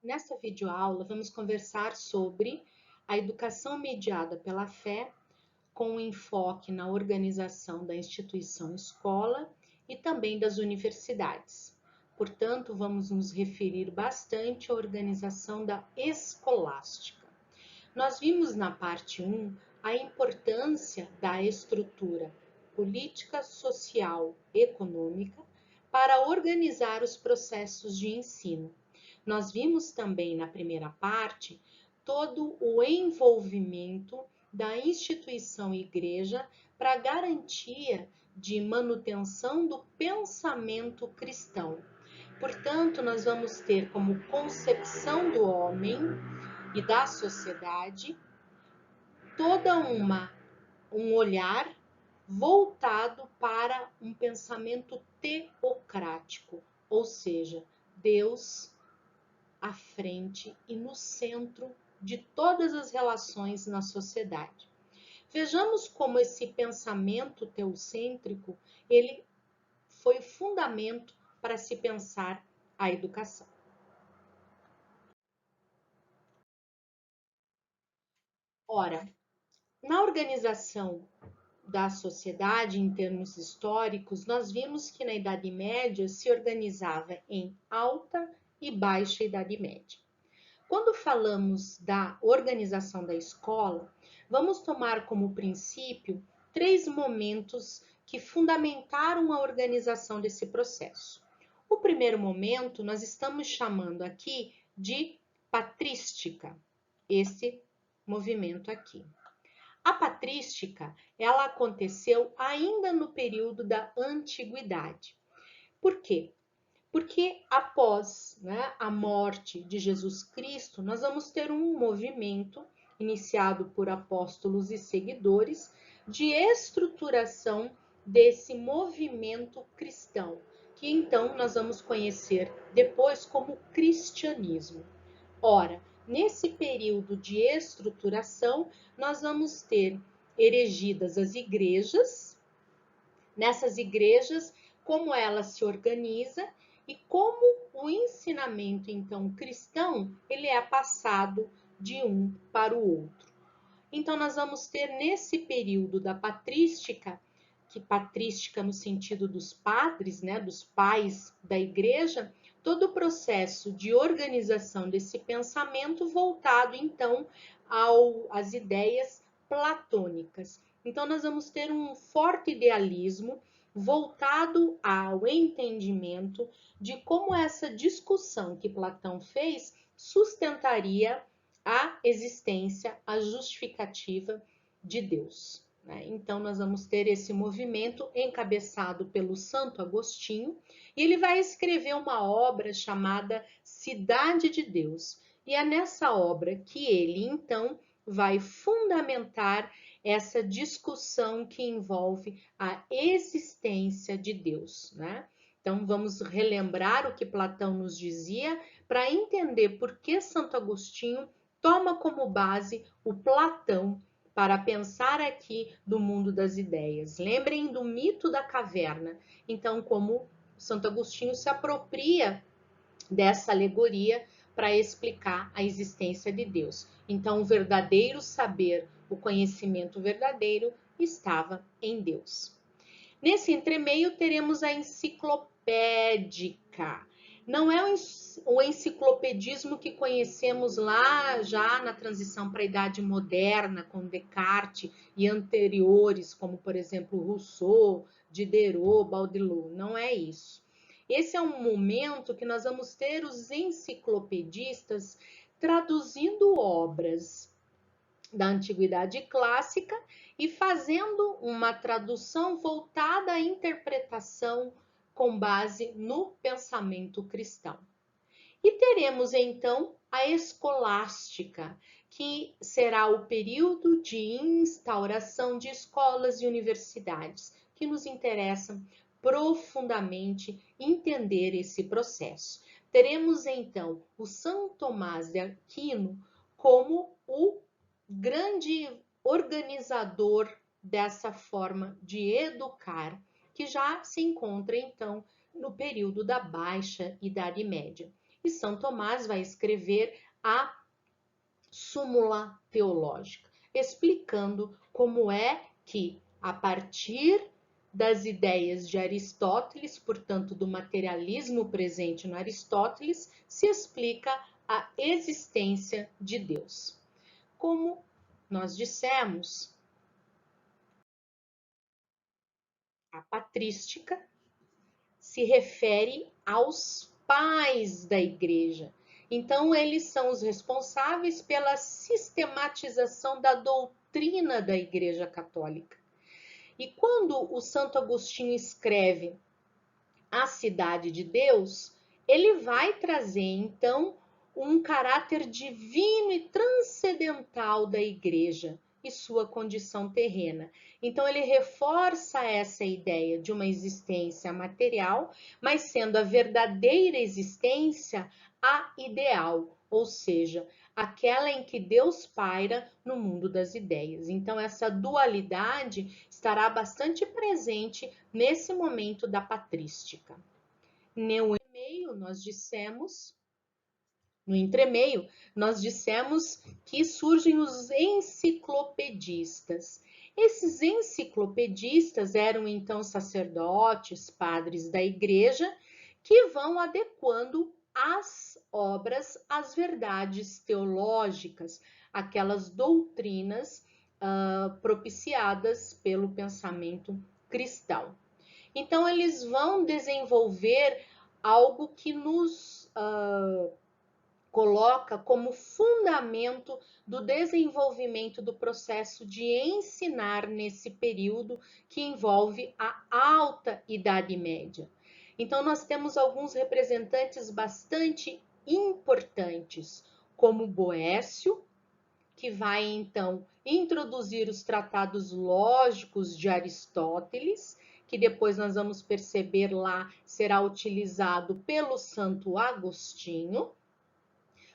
Nesta videoaula, vamos conversar sobre a educação mediada pela fé, com enfoque na organização da instituição escola e também das universidades. Portanto, vamos nos referir bastante à organização da escolástica. Nós vimos na parte 1 a importância da estrutura política, social, econômica para organizar os processos de ensino. Nós vimos também na primeira parte todo o envolvimento da instituição igreja para a garantia de manutenção do pensamento cristão. Portanto, nós vamos ter como concepção do homem e da sociedade toda um olhar voltado para um pensamento teocrático, ou seja, Deus à frente e no centro de todas as relações na sociedade. Vejamos como esse pensamento teocêntrico, ele foi fundamento para se pensar a educação. Ora, na organização da sociedade em termos históricos, nós vimos que na Idade Média se organizava em alta e baixa Idade Média. Quando falamos da organização da escola, vamos tomar como princípio 3 momentos que fundamentaram a organização desse processo. O primeiro momento nós estamos chamando aqui de patrística, esse movimento aqui. A patrística, ela aconteceu ainda no período da antiguidade. Por quê? Porque após a morte de Jesus Cristo, nós vamos ter um movimento iniciado por apóstolos e seguidores de estruturação desse movimento cristão, que então nós vamos conhecer depois como cristianismo. Ora, nesse período de estruturação, nós vamos ter erigidas as igrejas. Nessas igrejas, como ela se organiza e como o ensinamento então cristão, ele é passado de um para o outro. Então nós vamos ter nesse período da patrística, que patrística no sentido dos padres, dos pais da igreja, todo o processo de organização desse pensamento voltado então às ideias platônicas. Então nós vamos ter um forte idealismo voltado ao entendimento de como essa discussão que Platão fez sustentaria a existência, a justificativa de Deus. Então, nós vamos ter esse movimento encabeçado pelo Santo Agostinho, e ele vai escrever uma obra chamada Cidade de Deus. E é nessa obra que ele, então, vai fundamentar essa discussão que envolve a existência de Deus. Então, vamos relembrar o que Platão nos dizia para entender por que Santo Agostinho toma como base o Platão para pensar aqui do mundo das ideias. Lembrem do mito da caverna. Então, como Santo Agostinho se apropria dessa alegoria para explicar a existência de Deus. Então, o verdadeiro saber, o conhecimento verdadeiro estava em Deus. Nesse entremeio, teremos a enciclopédica. Não é o enciclopedismo que conhecemos lá já na transição para a Idade Moderna, com Descartes e anteriores, como, por exemplo, Rousseau, Diderot, Baudelot. Não é isso. Esse é um momento que nós vamos ter os enciclopedistas traduzindo obras da Antiguidade Clássica e fazendo uma tradução voltada à interpretação com base no pensamento cristão. E teremos então a escolástica, que será o período de instauração de escolas e universidades, que nos interessam profundamente entender esse processo. Teremos então o São Tomás de Aquino como o grande organizador dessa forma de educar, que já se encontra então no período da Baixa Idade Média. e São Tomás vai escrever a Súmula Teológica, explicando como é que, a partir das ideias de Aristóteles, portanto, do materialismo presente no Aristóteles, se explica a existência de Deus. Como nós dissemos, a patrística se refere aos pais da igreja. Então, eles são os responsáveis pela sistematização da doutrina da Igreja Católica. E quando o Santo Agostinho escreve A Cidade de Deus, ele vai trazer, então, um caráter divino e transcendental da Igreja e sua condição terrena. Então, ele reforça essa ideia de uma existência material, mas sendo a verdadeira existência a ideal, ou seja, aquela em que Deus paira no mundo das ideias. Então, essa dualidade estará bastante presente nesse momento da patrística. No entremeio, nós dissemos que surgem os enciclopedistas. Esses enciclopedistas eram então sacerdotes, padres da igreja, que vão adequando as obras às verdades teológicas, aquelas doutrinas propiciadas pelo pensamento cristão. Então, eles vão desenvolver algo que nos coloca como fundamento do desenvolvimento do processo de ensinar nesse período que envolve a Alta Idade Média. Então, nós temos alguns representantes bastante importantes, como Boécio, que vai, então, introduzir os tratados lógicos de Aristóteles, que depois nós vamos perceber lá será utilizado pelo Santo Agostinho.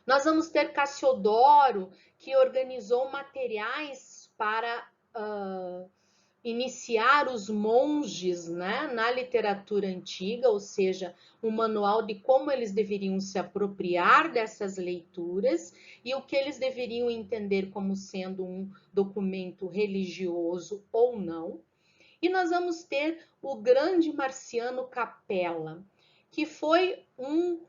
Nós vamos ter Cassiodoro, que organizou materiais para iniciar os monges, né, na literatura antiga, ou seja, um manual de como eles deveriam se apropriar dessas leituras e o que eles deveriam entender como sendo um documento religioso ou não. E nós vamos ter o grande Marciano Capella, que foi um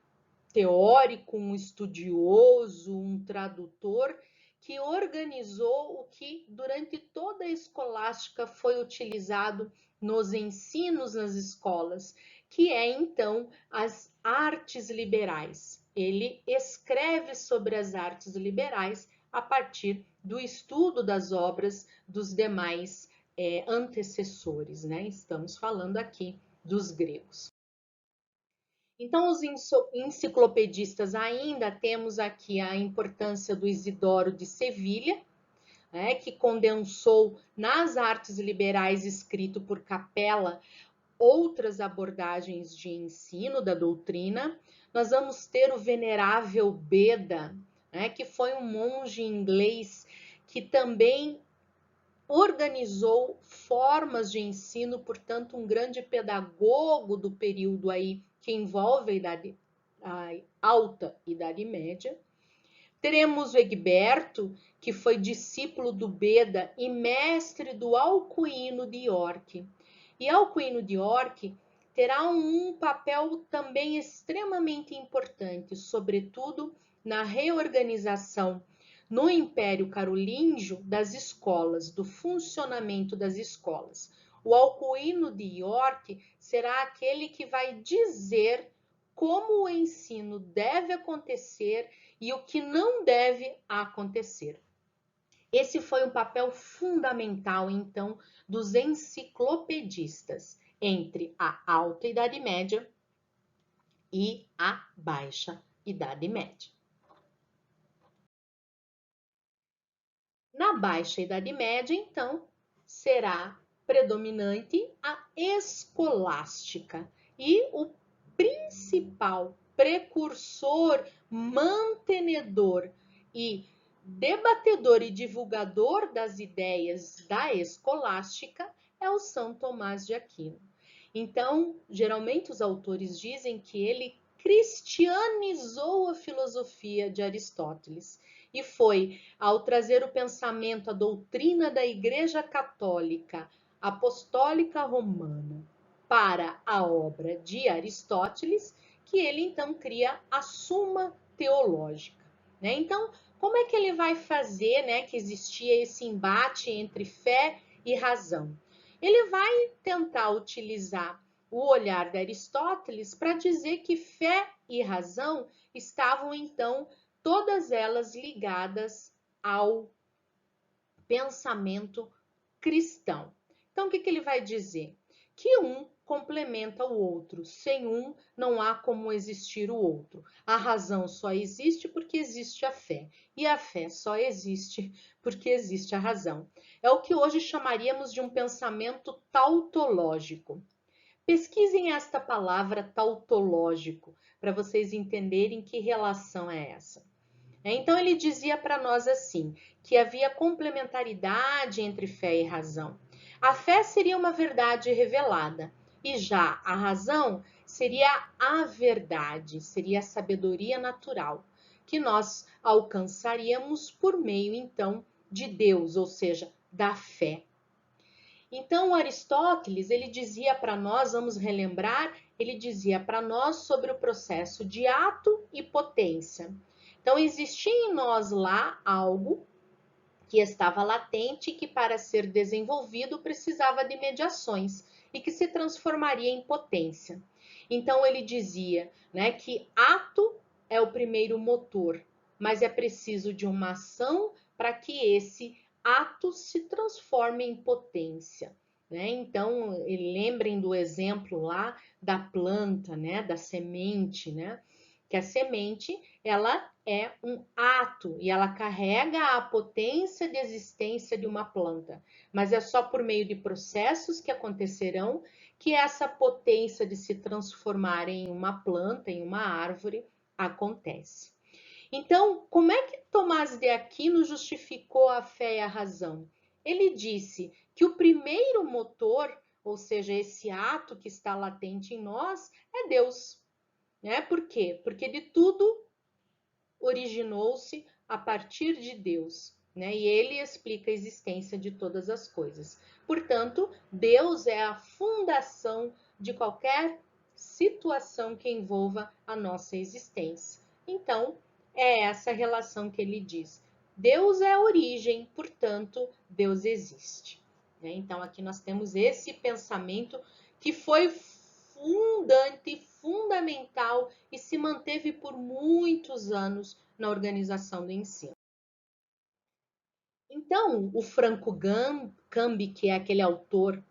teórico, um estudioso, um tradutor, que organizou o que durante toda a escolástica foi utilizado nos ensinos nas escolas, que é então as artes liberais. Ele escreve sobre as artes liberais a partir do estudo das obras dos demais antecessores, né? Estamos falando aqui dos gregos. Então, os enciclopedistas ainda temos aqui a importância do Isidoro de Sevilha, né, que condensou nas artes liberais escrito por Capella outras abordagens de ensino da doutrina. Nós vamos ter o venerável Beda, né, que foi um monge inglês que também organizou formas de ensino, portanto, um grande pedagogo do período aí que envolve a Alta Idade Média. Teremos o Egberto, que foi discípulo do Beda e mestre do Alcuino de York. E Alcuino de York terá um papel também extremamente importante, sobretudo na reorganização no Império Carolíngio das escolas, do funcionamento das escolas. O Alcuino de York será aquele que vai dizer como o ensino deve acontecer e o que não deve acontecer. Esse foi um papel fundamental, então, dos enciclopedistas entre a Alta Idade Média e a Baixa Idade Média. Na Baixa Idade Média, então, será predominante a escolástica e o principal precursor, mantenedor e debatedor e divulgador das ideias da escolástica é o São Tomás de Aquino. Então, geralmente os autores dizem que ele cristianizou filosofia de Aristóteles. E foi ao trazer o pensamento, a doutrina da Igreja Católica Apostólica Romana para a obra de Aristóteles que ele então cria a Suma Teológica, né? Então, como é que ele vai fazer, né, que existia esse embate entre fé e razão? Ele vai tentar utilizar o olhar de Aristóteles para dizer que fé e razão estavam então todas elas ligadas ao pensamento cristão. Então, o que ele vai dizer? Que um complementa o outro. Sem um, não há como existir o outro. A razão só existe porque existe a fé. E a fé só existe porque existe a razão. É o que hoje chamaríamos de um pensamento tautológico. Pesquisem esta palavra tautológico para vocês entenderem que relação é essa. Então ele dizia para nós assim, que havia complementaridade entre fé e razão. A fé seria uma verdade revelada, e já a razão seria a verdade, seria a sabedoria natural, que nós alcançaríamos por meio então de Deus, ou seja, da fé. Então Aristóteles, ele dizia para nós, vamos relembrar, ele dizia para nós sobre o processo de ato e potência. Então, existia em nós lá algo que estava latente e que, para ser desenvolvido, precisava de mediações e que se transformaria em potência. Então, ele dizia, né, que ato é o primeiro motor, mas é preciso de uma ação para que esse ato se transforme em potência. Né? Então, lembrem do exemplo lá da planta, né, da semente, né? Que a semente ela é um ato e ela carrega a potência de existência de uma planta, mas é só por meio de processos que acontecerão que essa potência de se transformar em uma planta, em uma árvore, acontece. Então, como é que Tomás de Aquino justificou a fé e a razão? Ele disse que o primeiro motor, ou seja, esse ato que está latente em nós, é Deus. Né? Por quê? Porque de tudo originou-se a partir de Deus, né? E ele explica a existência de todas as coisas. Portanto, Deus é a fundação de qualquer situação que envolva a nossa existência. Então, é essa relação que ele diz. Deus é a origem, portanto, Deus existe. Né? Então, aqui nós temos esse pensamento que foi fundante, fundamental e se manteve por muitos anos na organização do ensino. Então, o Franco Cambi, que é aquele autor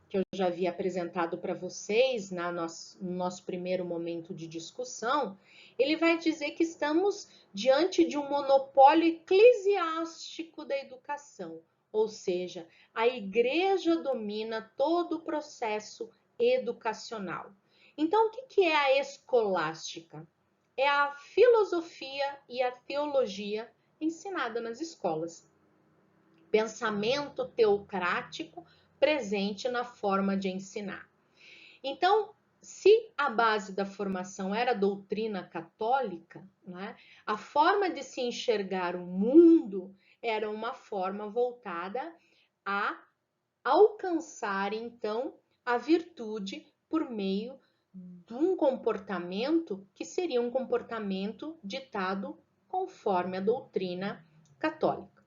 que eu já havia apresentado para vocês no nosso primeiro momento de discussão, ele vai dizer que estamos diante de um monopólio eclesiástico da educação, ou seja, a igreja domina todo o processo educacional. Então, o que é a escolástica? É a filosofia e a teologia ensinada nas escolas. Pensamento teocrático presente na forma de ensinar. Então, se a base da formação era a doutrina católica, né, a forma de se enxergar o mundo era uma forma voltada a alcançar, então, a virtude por meio de um comportamento que seria um comportamento ditado conforme a doutrina católica.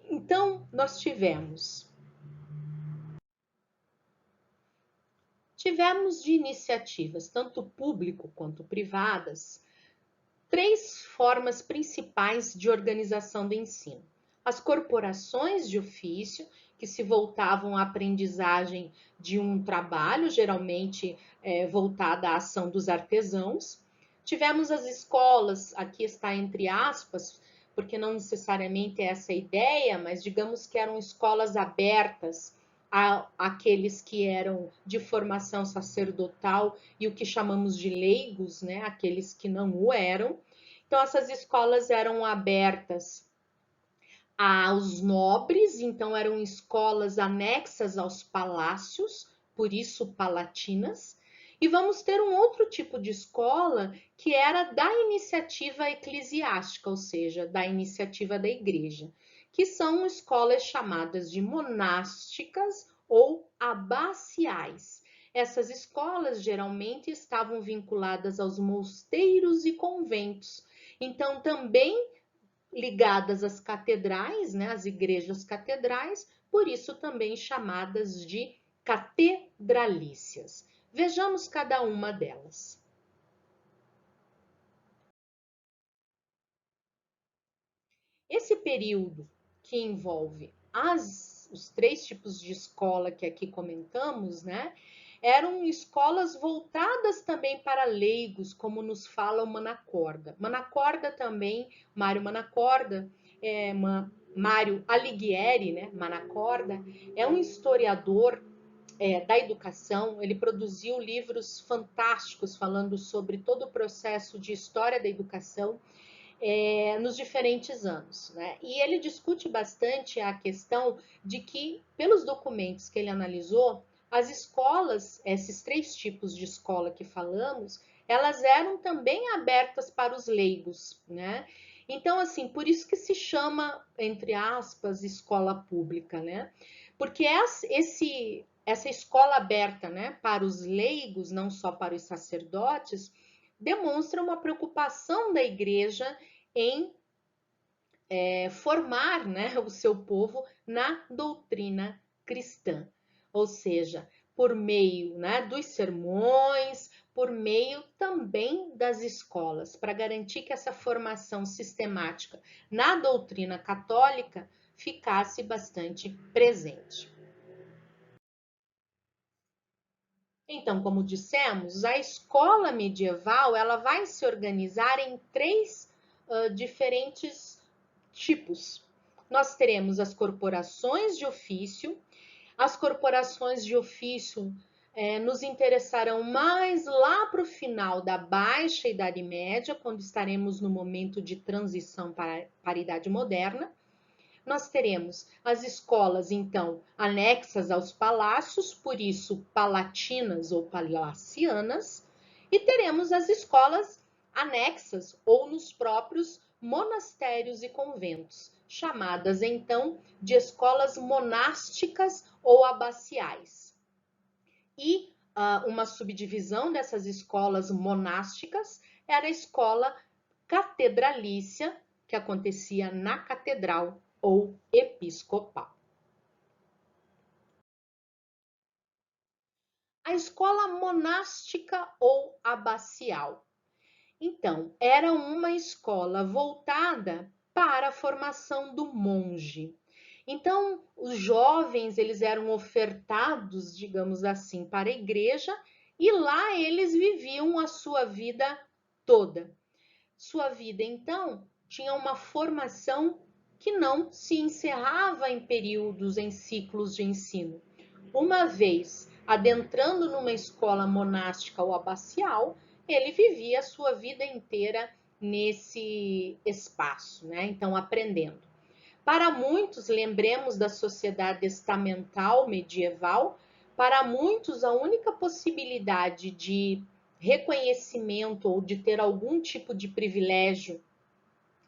Então, nós tivemos de iniciativas, tanto público quanto privadas, três formas principais de organização do ensino. As corporações de ofício, que se voltavam à aprendizagem de um trabalho, geralmente voltada à ação dos artesãos. Tivemos as escolas, aqui está entre aspas, porque não necessariamente é essa a ideia, mas digamos que eram escolas abertas àqueles que eram de formação sacerdotal e o que chamamos de leigos, né? Aqueles que não o eram. Então, essas escolas eram abertas aos nobres, então eram escolas anexas aos palácios, por isso palatinas, E vamos ter um outro tipo de escola que era da iniciativa eclesiástica, ou seja, da iniciativa da igreja, que são escolas chamadas de monásticas ou abaciais. Essas escolas geralmente estavam vinculadas aos mosteiros e conventos, então também ligadas às catedrais, né, às igrejas catedrais, por isso também chamadas de catedralícias. Vejamos cada uma delas. Esse período que envolve os três tipos de escola que aqui comentamos, né, eram escolas voltadas também para leigos, como nos fala o Manacorda. Manacorda também, Mário Manacorda, Mário Alighieri, né, Manacorda, é um historiador da educação. Ele produziu livros fantásticos falando sobre todo o processo de história da educação nos diferentes anos, né? E ele discute bastante a questão de que, pelos documentos que ele analisou, as escolas, esses três tipos de escola que falamos, elas eram também abertas para os leigos, né? Então, assim, por isso que se chama, entre aspas, escola pública, né? Porque essa escola aberta, né, para os leigos, não só para os sacerdotes, demonstra uma preocupação da igreja em formar, né, o seu povo na doutrina cristã, ou seja, por meio, né, dos sermões, por meio também das escolas, para garantir que essa formação sistemática na doutrina católica ficasse bastante presente. Então, como dissemos, a escola medieval ela vai se organizar em três diferentes tipos. Nós teremos as corporações de ofício. As corporações de ofício nos interessarão mais lá para o final da Baixa Idade Média, quando estaremos no momento de transição para a Idade Moderna. Nós teremos as escolas, então, anexas aos palácios, por isso palatinas ou palacianas, e teremos as escolas anexas ou nos próprios monastérios e conventos, chamadas então de escolas monásticas ou abaciais. E uma subdivisão dessas escolas monásticas era a escola catedralícia, que acontecia na catedral ou episcopal. A escola monástica ou abacial. Então, era uma escola voltada para a formação do monge. Então, os jovens, eles eram ofertados, digamos assim, para a igreja e lá eles viviam a sua vida toda. Sua vida, então, tinha uma formação que não se encerrava em períodos, em ciclos de ensino. Uma vez adentrando numa escola monástica ou abacial, ele vivia a sua vida inteira nesse espaço, né? Então, aprendendo. Para muitos, lembremos da sociedade estamental medieval, para muitos a única possibilidade de reconhecimento ou de ter algum tipo de privilégio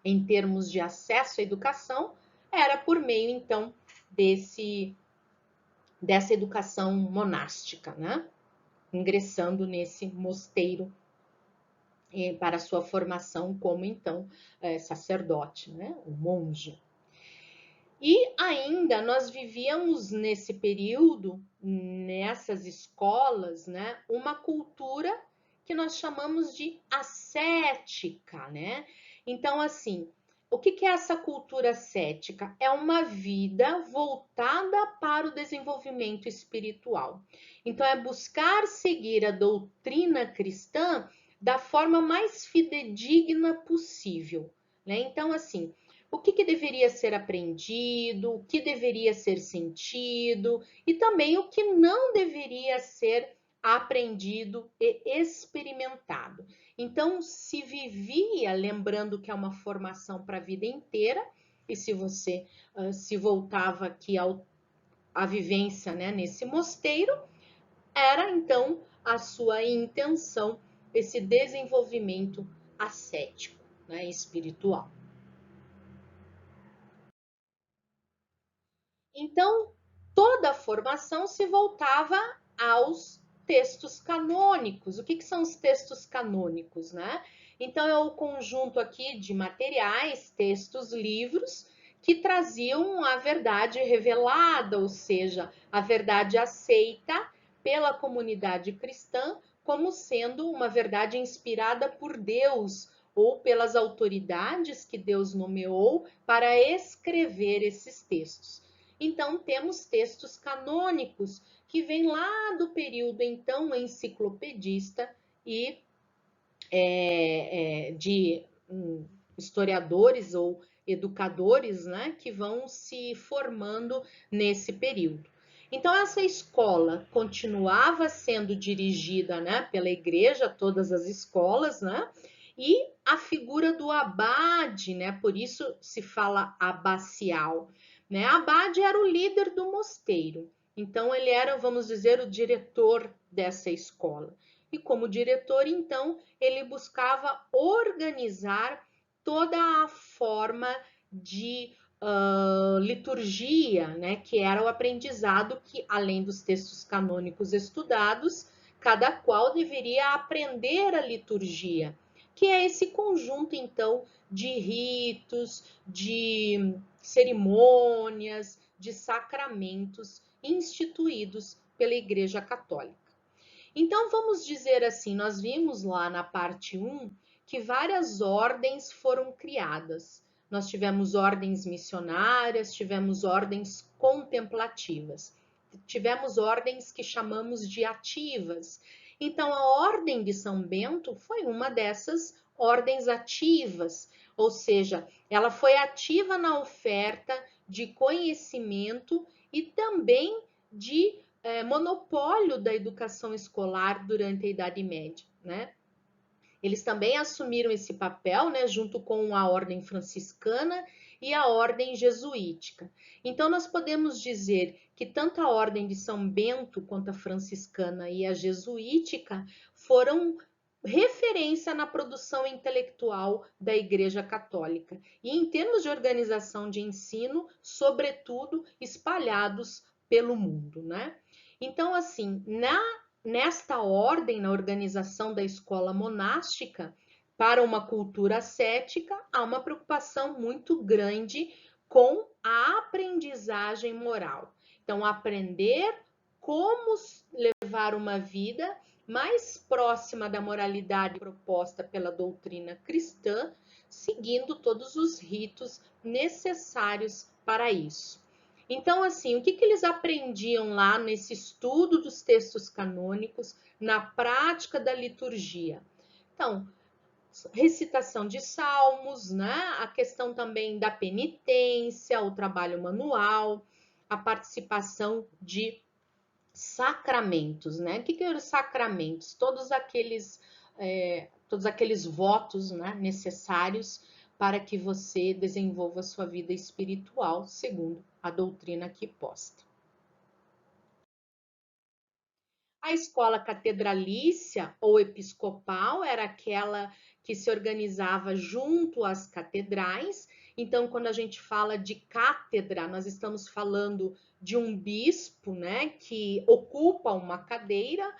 em termos de acesso à educação era por meio então dessa educação monástica, né? Ingressando nesse mosteiro para sua formação como então sacerdote, né? O monge. E ainda nós vivíamos nesse período, nessas escolas, né, uma cultura que nós chamamos de ascética, né? Então, assim, o que é essa cultura ascética? É uma vida voltada para o desenvolvimento espiritual. Então, é buscar seguir a doutrina cristã da forma mais fidedigna possível, né? Então, assim, o que deveria ser aprendido, o que deveria ser sentido e também o que não deveria ser aprendido e experimentado. Então, se vivia, lembrando que é uma formação para a vida inteira, e se você se voltava aqui à vivência, né, nesse mosteiro, era então a sua intenção, esse desenvolvimento ascético, né, espiritual. Então, toda a formação se voltava aos textos canônicos. O que são os textos canônicos, né? Então, é o conjunto aqui de materiais, textos, livros, que traziam a verdade revelada, ou seja, a verdade aceita pela comunidade cristã como sendo uma verdade inspirada por Deus ou pelas autoridades que Deus nomeou para escrever esses textos. Então, temos textos canônicos que vêm lá do período, então, enciclopedista e de historiadores ou educadores, né, que vão se formando nesse período. Então, essa escola continuava sendo dirigida, né, pela igreja, todas as escolas, né, e a figura do abade, né, por isso se fala abacial, né, abade era o líder do mosteiro, então ele era, vamos dizer, o diretor dessa escola. E como diretor, então, ele buscava organizar toda a forma de liturgia, né, que era o aprendizado que, além dos textos canônicos estudados, cada qual deveria aprender a liturgia, que é esse conjunto, então, de ritos, de cerimônias, de sacramentos instituídos pela Igreja Católica. Então, vamos dizer assim, nós vimos lá na parte 1 que várias ordens foram criadas. Nós tivemos ordens missionárias, tivemos ordens contemplativas, tivemos ordens que chamamos de ativas. Então, a Ordem de São Bento foi uma dessas ordens ativas, ou seja, ela foi ativa na oferta de conhecimento e também de monopólio da educação escolar durante a Idade Média, né? Eles também assumiram esse papel, né, junto com a ordem franciscana e a ordem jesuítica. Então, nós podemos dizer que tanto a ordem de São Bento quanto a franciscana e a jesuítica foram referência na produção intelectual da Igreja Católica e em termos de organização de ensino, sobretudo espalhados pelo mundo, né? Então, assim, nesta ordem, na organização da escola monástica, para uma cultura ascética, há uma preocupação muito grande com a aprendizagem moral. Então, aprender como levar uma vida mais próxima da moralidade proposta pela doutrina cristã, seguindo todos os ritos necessários para isso. Então, assim, o que eles aprendiam lá nesse estudo dos textos canônicos, na prática da liturgia? Então, recitação de salmos, né? A questão também da penitência, o trabalho manual, a participação de sacramentos, né? O que eram os sacramentos? Todos aqueles votos, né, necessários para que você desenvolva sua vida espiritual, segundo a doutrina aqui posta. A escola catedralícia ou episcopal era aquela que se organizava junto às catedrais. Então, quando a gente fala de cátedra, nós estamos falando de um bispo, né, que ocupa uma cadeira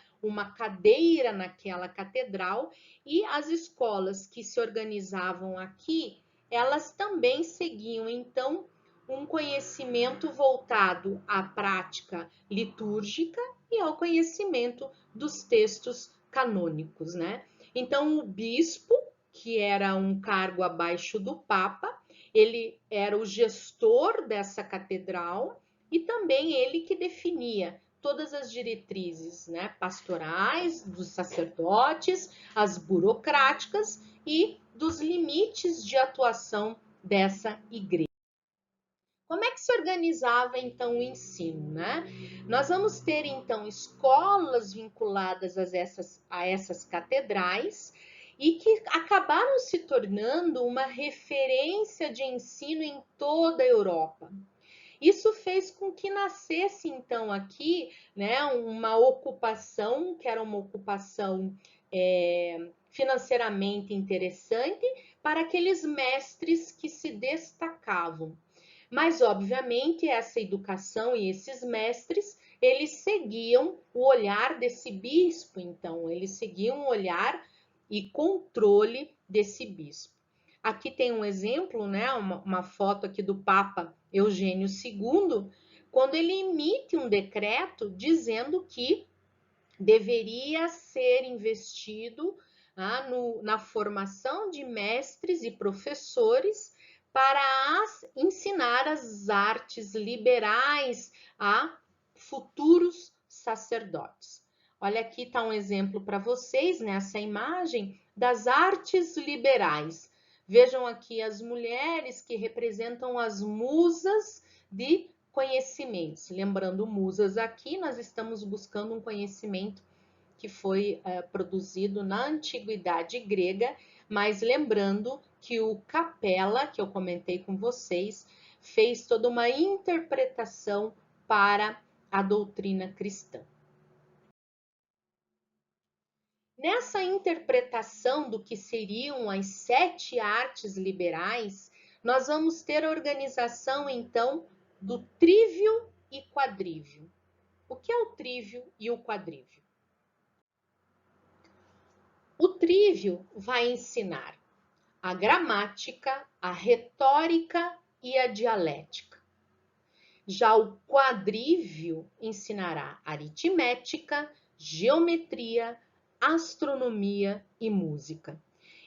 naquela catedral, e as escolas que se organizavam aqui, elas também seguiam, então, um conhecimento voltado à prática litúrgica e ao conhecimento dos textos canônicos, né? Então, o bispo, que era um cargo abaixo do Papa, ele era o gestor dessa catedral e também ele que definia todas as diretrizes, né, pastorais, dos sacerdotes, as burocráticas e dos limites de atuação dessa igreja. Como é que se organizava então o ensino, né? Nós vamos ter então escolas vinculadas a essas catedrais e que acabaram se tornando uma referência de ensino em toda a Europa. Isso fez com que nascesse, então, aqui, né, uma ocupação, que era uma ocupação financeiramente interessante para aqueles mestres que se destacavam. Mas, obviamente, essa educação e esses mestres, eles seguiam o olhar desse bispo, então, eles seguiam o olhar e controle desse bispo. Aqui tem um exemplo, né, uma foto aqui do Papa Eugênio II, quando ele emite um decreto dizendo que deveria ser investido na formação de mestres e professores para ensinar as artes liberais a futuros sacerdotes. Olha, aqui está um exemplo para vocês nessa imagem das artes liberais. Vejam aqui as mulheres que representam as musas de conhecimentos. Lembrando, musas aqui, nós estamos buscando um conhecimento que foi produzido na antiguidade grega, mas lembrando que o Capella, que eu comentei com vocês, fez toda uma interpretação para a doutrina cristã. Nessa interpretação do que seriam as 7 artes liberais, nós vamos ter a organização, então, do trívio e quadrívio. O que é o trívio e o quadrívio? O trívio vai ensinar a gramática, a retórica e a dialética. Já o quadrívio ensinará aritmética, geometria, astronomia e música.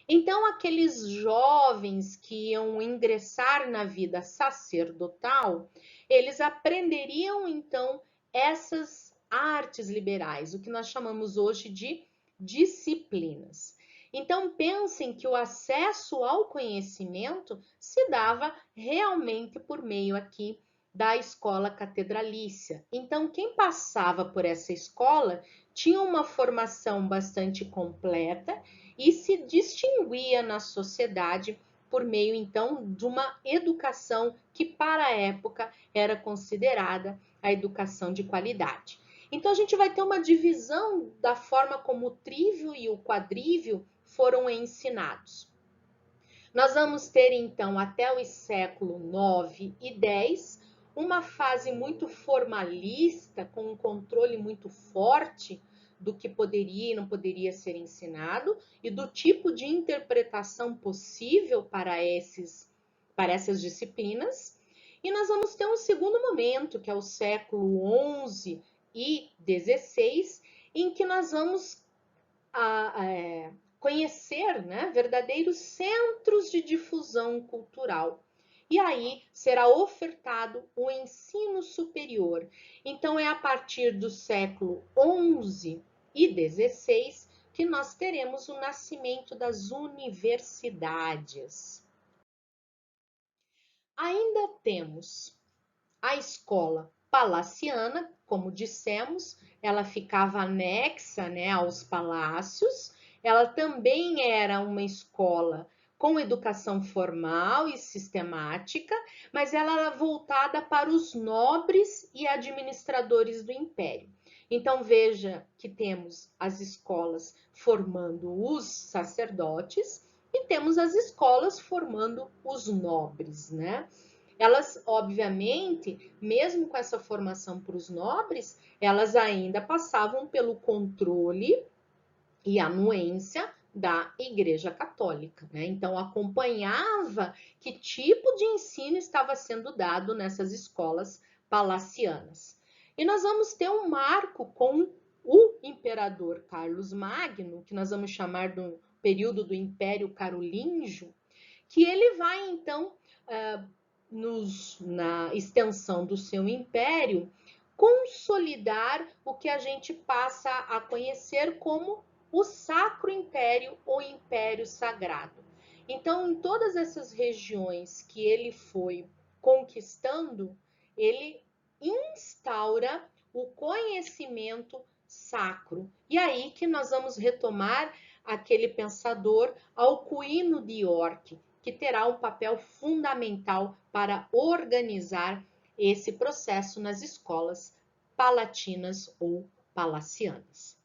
Então, aqueles jovens que iam ingressar na vida sacerdotal, eles aprenderiam, então, essas artes liberais, o que nós chamamos hoje de disciplinas. Então, pensem que o acesso ao conhecimento se dava realmente por meio aqui da escola catedralícia. Então, quem passava por essa escola tinha uma formação bastante completa e se distinguia na sociedade por meio, então, de uma educação que, para a época, era considerada a educação de qualidade. Então, a gente vai ter uma divisão da forma como o trívio e o quadrívio foram ensinados. Nós vamos ter, então, até os séculos 9 e 10, uma fase muito formalista, com um controle muito forte do que poderia e não poderia ser ensinado e do tipo de interpretação possível para essas disciplinas. E nós vamos ter um segundo momento, que é o século 11 e 16, em que nós vamos conhecer, né, verdadeiros centros de difusão cultural. E aí será ofertado o ensino superior. Então, é a partir do século 11 e 16 que nós teremos o nascimento das universidades. Ainda temos a escola palaciana, como dissemos, ela ficava anexa, né, aos palácios. Ela também era uma escola com educação formal e sistemática, mas ela era voltada para os nobres e administradores do império. Então, veja que temos as escolas formando os sacerdotes e temos as escolas formando os nobres, né? Elas, obviamente, mesmo com essa formação para os nobres, elas ainda passavam pelo controle e anuência da Igreja Católica, né? Então, acompanhava que tipo de ensino estava sendo dado nessas escolas palacianas. E nós vamos ter um marco com o imperador Carlos Magno, que nós vamos chamar do período do Império Carolíngio, que ele vai, então, na extensão do seu império, consolidar o que a gente passa a conhecer como o Sacro Império ou Império Sagrado. Então, em todas essas regiões que ele foi conquistando, ele instaura o conhecimento sacro. E aí que nós vamos retomar aquele pensador Alcuino de York, que terá um papel fundamental para organizar esse processo nas escolas palatinas ou palacianas.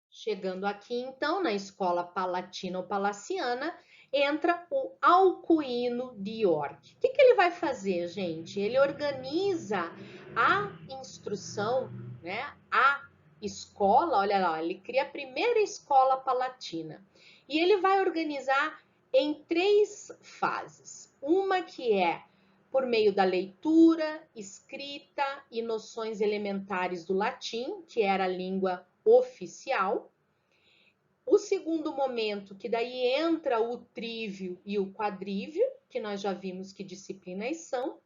Chegando aqui, então, na escola palatina ou palaciana, entra o Alcuino de York. O que ele vai fazer, gente? Ele organiza a instrução, né? A escola, olha lá, ele cria a primeira escola palatina. E ele vai organizar em 3 fases. Uma que é por meio da leitura, escrita e noções elementares do latim, que era a língua oficial. O segundo momento, que daí entra o trívio e o quadrívio, que nós já vimos que disciplinas são.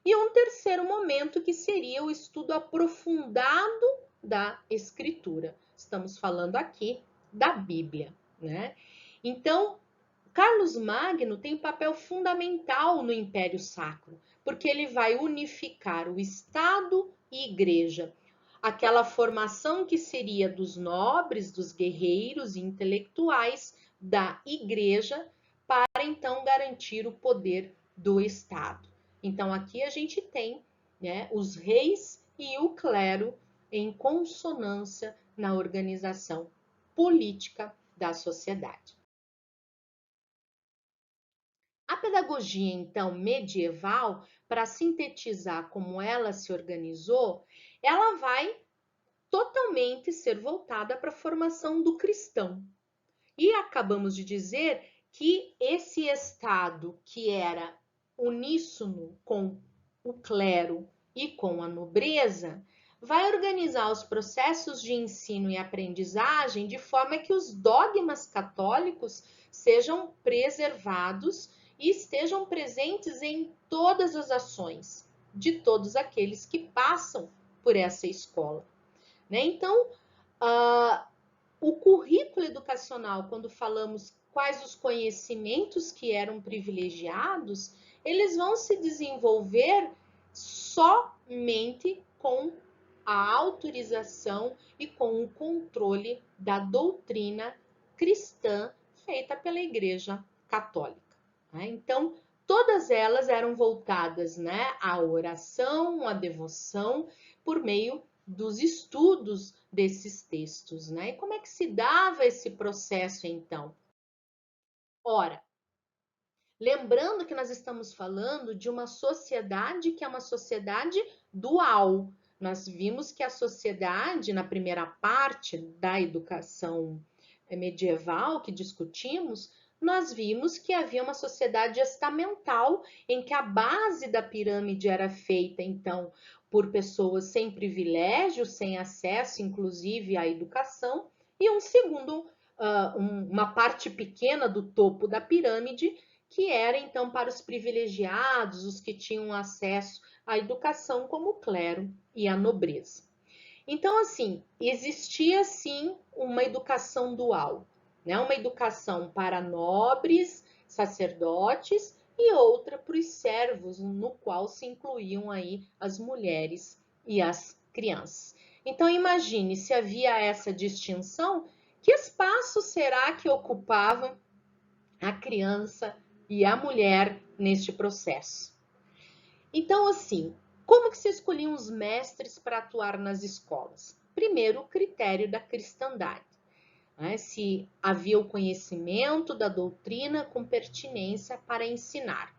E um terceiro momento, que seria o estudo aprofundado da escritura. Estamos falando aqui da Bíblia, né? Então, Carlos Magno tem um papel fundamental no Império Sacro, porque ele vai unificar o Estado e Igreja. Aquela formação que seria dos nobres, dos guerreiros e intelectuais da Igreja, para então garantir o poder do Estado. Então, aqui a gente tem, né, os reis e o clero em consonância na organização política da sociedade. A pedagogia, então, medieval, para sintetizar como ela se organizou, ela vai totalmente ser voltada para a formação do cristão. E acabamos de dizer que esse Estado, que era uníssono com o clero e com a nobreza, vai organizar os processos de ensino e aprendizagem de forma que os dogmas católicos sejam preservados e estejam presentes em todas as ações de todos aqueles que passam por essa escola, né? Então, o currículo educacional, quando falamos quais os conhecimentos que eram privilegiados, eles vão se desenvolver somente com a autorização e com o controle da doutrina cristã feita pela Igreja Católica. Então, todas elas eram voltadas, né, à oração, à devoção, por meio dos estudos desses textos, né? E como é que se dava esse processo, então? Ora, lembrando que nós estamos falando de uma sociedade que é uma sociedade dual. Nós vimos que a sociedade, na primeira parte da educação medieval que discutimos, nós vimos que havia uma sociedade estamental em que a base da pirâmide era feita, então, por pessoas sem privilégios, sem acesso, inclusive, à educação, e uma parte pequena do topo da pirâmide, que era, então, para os privilegiados, os que tinham acesso à educação, como o clero e a nobreza. Então, assim, existia, sim, uma educação dual, né? Uma educação para nobres, sacerdotes e outra para os servos, no qual se incluíam aí as mulheres e as crianças. Então, imagine, se havia essa distinção, que espaço será que ocupavam a criança e a mulher neste processo? Então, assim, como que se escolhiam os mestres para atuar nas escolas? Primeiro, o critério da cristandade, né? Se havia o conhecimento da doutrina com pertinência para ensinar.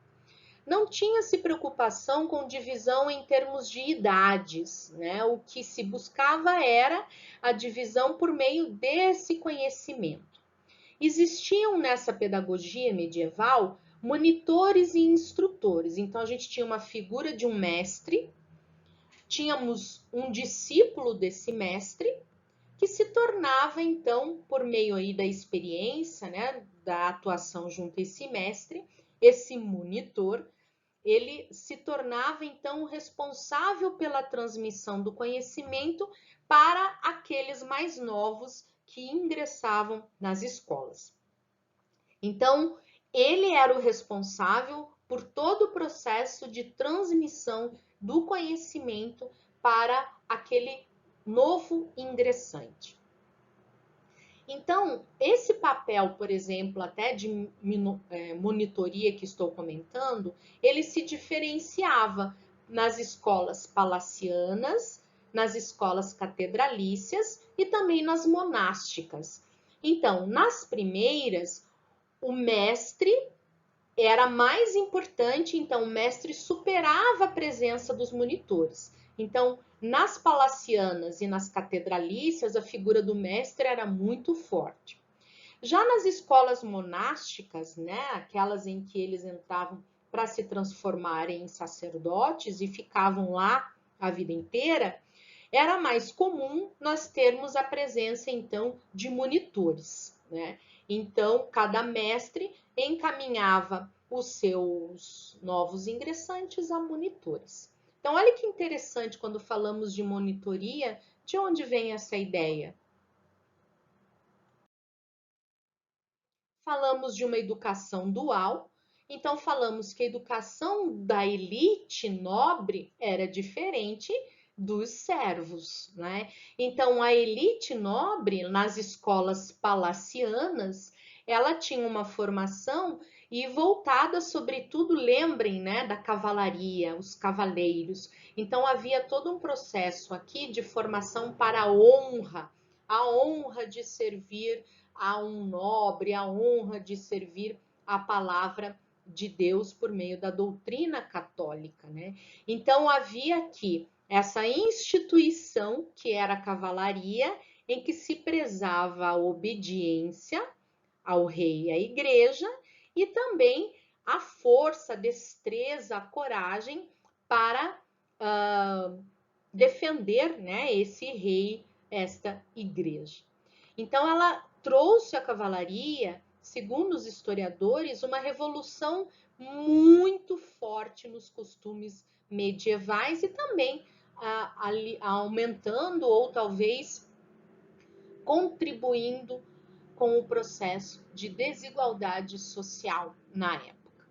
Não tinha-se preocupação com divisão em termos de idades, né? O que se buscava era a divisão por meio desse conhecimento. Existiam nessa pedagogia medieval monitores e instrutores. Então, a gente tinha uma figura de um mestre, tínhamos um discípulo desse mestre, que se tornava, então, por meio aí da experiência, né, da atuação junto a esse mestre, esse monitor, ele se tornava, então, responsável pela transmissão do conhecimento para aqueles mais novos que ingressavam nas escolas. Então, ele era o responsável por todo o processo de transmissão do conhecimento para aquele novo ingressante. Então, esse papel, por exemplo, até de monitoria que estou comentando, ele se diferenciava nas escolas palacianas, nas escolas catedralícias e também nas monásticas. Então, nas primeiras, o mestre era mais importante, então o mestre superava a presença dos monitores. Então, nas palacianas e nas catedralícias, a figura do mestre era muito forte. Já nas escolas monásticas, né, aquelas em que eles entravam para se transformarem em sacerdotes e ficavam lá a vida inteira, era mais comum nós termos a presença, então, de monitores, né? Então, cada mestre encaminhava os seus novos ingressantes a monitores. Então, olha que interessante quando falamos de monitoria, de onde vem essa ideia? Falamos de uma educação dual, então falamos que a educação da elite nobre era diferente dos servos, né? Então a elite nobre nas escolas palacianas, ela tinha uma formação e voltada sobretudo, lembrem, né, da cavalaria, os cavaleiros. Então havia todo um processo aqui de formação para a honra de servir a um nobre, a honra de servir a palavra de Deus por meio da doutrina católica, né? Então havia aqui essa instituição que era a cavalaria, em que se prezava a obediência ao rei e à igreja e também a força, a destreza, a coragem para defender, né, esse rei, esta igreja. Então, ela trouxe à cavalaria, segundo os historiadores, uma revolução muito forte nos costumes medievais e também aumentando ou talvez contribuindo com o processo de desigualdade social na época.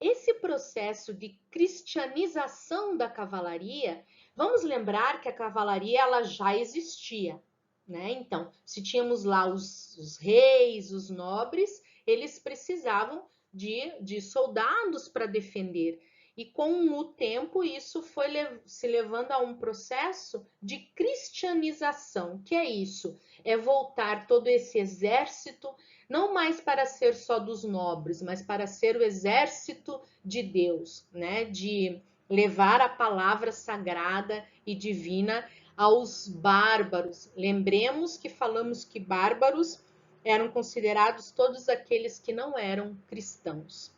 Esse processo de cristianização da cavalaria, vamos lembrar que a cavalaria ela já existia, né? Então, se tínhamos lá os reis, os nobres, eles precisavam de soldados para defender. E com o tempo isso foi se levando a um processo de cristianização. Que é isso? É voltar todo esse exército não mais para ser só dos nobres, mas para ser o exército de Deus, né? De levar a palavra sagrada e divina aos bárbaros. Lembremos que falamos que bárbaros eram considerados todos aqueles que não eram cristãos.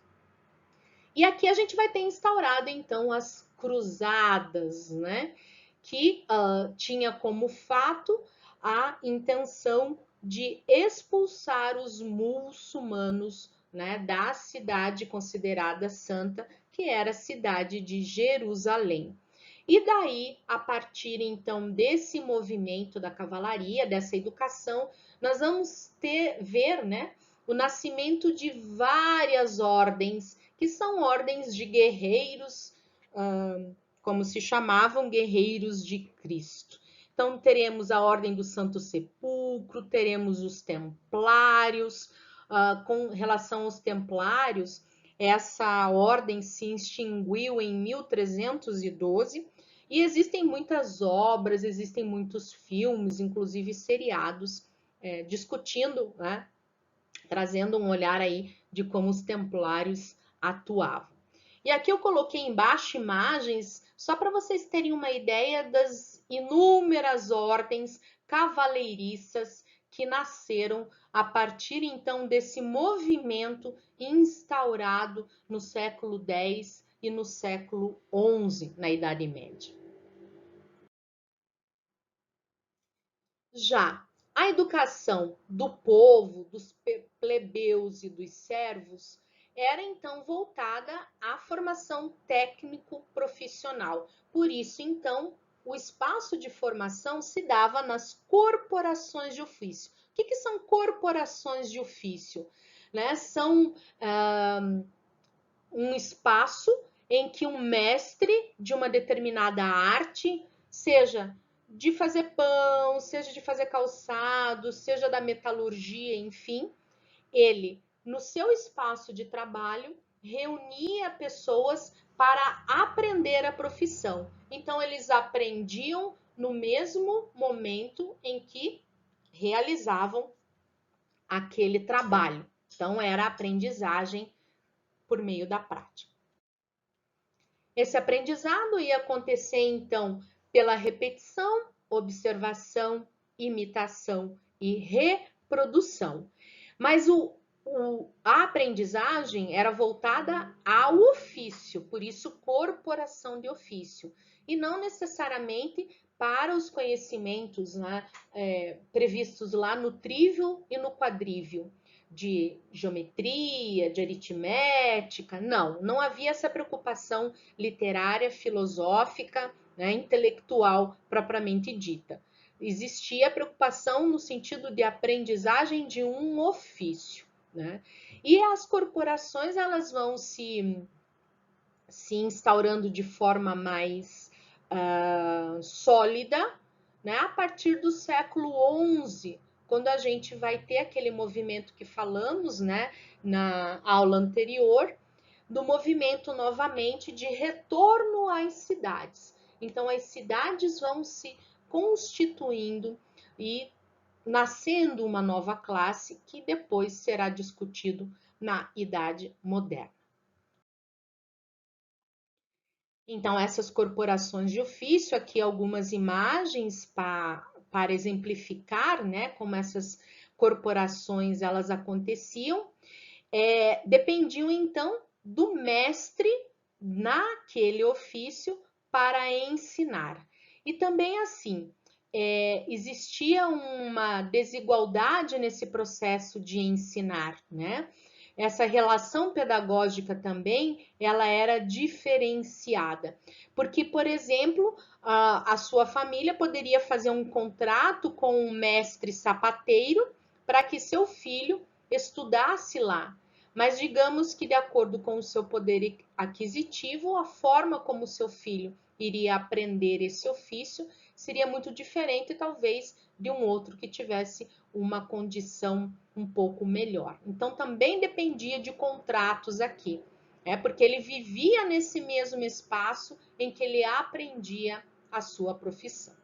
E aqui a gente vai ter instaurado então as cruzadas, né? Que tinha como fato a intenção de expulsar os muçulmanos, né, da cidade considerada santa, que era a cidade de Jerusalém. E daí, a partir então desse movimento da cavalaria, dessa educação, nós vamos ver, né, o nascimento de várias ordens, que são ordens de guerreiros, como se chamavam, guerreiros de Cristo. Então, teremos a Ordem do Santo Sepulcro, teremos os Templários. Com relação aos Templários, essa ordem se extinguiu em 1312 e existem muitas obras, existem muitos filmes, inclusive seriados, discutindo, né, trazendo um olhar aí de como os Templários atuavam. E aqui eu coloquei embaixo imagens só para vocês terem uma ideia das inúmeras ordens cavaleiriças que nasceram a partir então desse movimento instaurado no século X e no século XI, na Idade Média. Já a educação do povo, dos plebeus e dos servos era então voltada à formação técnico-profissional. Por isso, então, o espaço de formação se dava nas corporações de ofício. O que são corporações de ofício? Né? São um espaço em que um mestre de uma determinada arte, seja de fazer pão, seja de fazer calçado, seja da metalurgia, enfim, ele, no seu espaço de trabalho, reunia pessoas para aprender a profissão. Então, eles aprendiam no mesmo momento em que realizavam aquele trabalho. Então, era aprendizagem por meio da prática. Esse aprendizado ia acontecer, então, pela repetição, observação, imitação e reprodução. Mas a aprendizagem era voltada ao ofício, por isso corporação de ofício, e não necessariamente para os conhecimentos, né, previstos lá no trívio e no quadrívio, de geometria, de aritmética, não havia essa preocupação literária, filosófica, né, intelectual propriamente dita. Existia a preocupação no sentido de aprendizagem de um ofício, né? E as corporações elas vão se instaurando de forma mais sólida, né? A partir do século XI, quando a gente vai ter aquele movimento que falamos, né, na aula anterior, do movimento novamente de retorno às cidades. Então, as cidades vão se constituindo e nascendo uma nova classe que depois será discutido na Idade Moderna. Então, essas corporações de ofício, aqui algumas imagens para exemplificar, né, como essas corporações elas aconteciam, dependiam então do mestre naquele ofício para ensinar. E também assim, existia uma desigualdade nesse processo de ensinar, né? Essa relação pedagógica também, ela era diferenciada. Porque, por exemplo, a sua família poderia fazer um contrato com um mestre sapateiro para que seu filho estudasse lá. Mas digamos que, de acordo com o seu poder aquisitivo, a forma como seu filho iria aprender esse ofício seria muito diferente, talvez, de um outro que tivesse uma condição um pouco melhor. Então, também dependia de contratos aqui, porque ele vivia nesse mesmo espaço em que ele aprendia a sua profissão.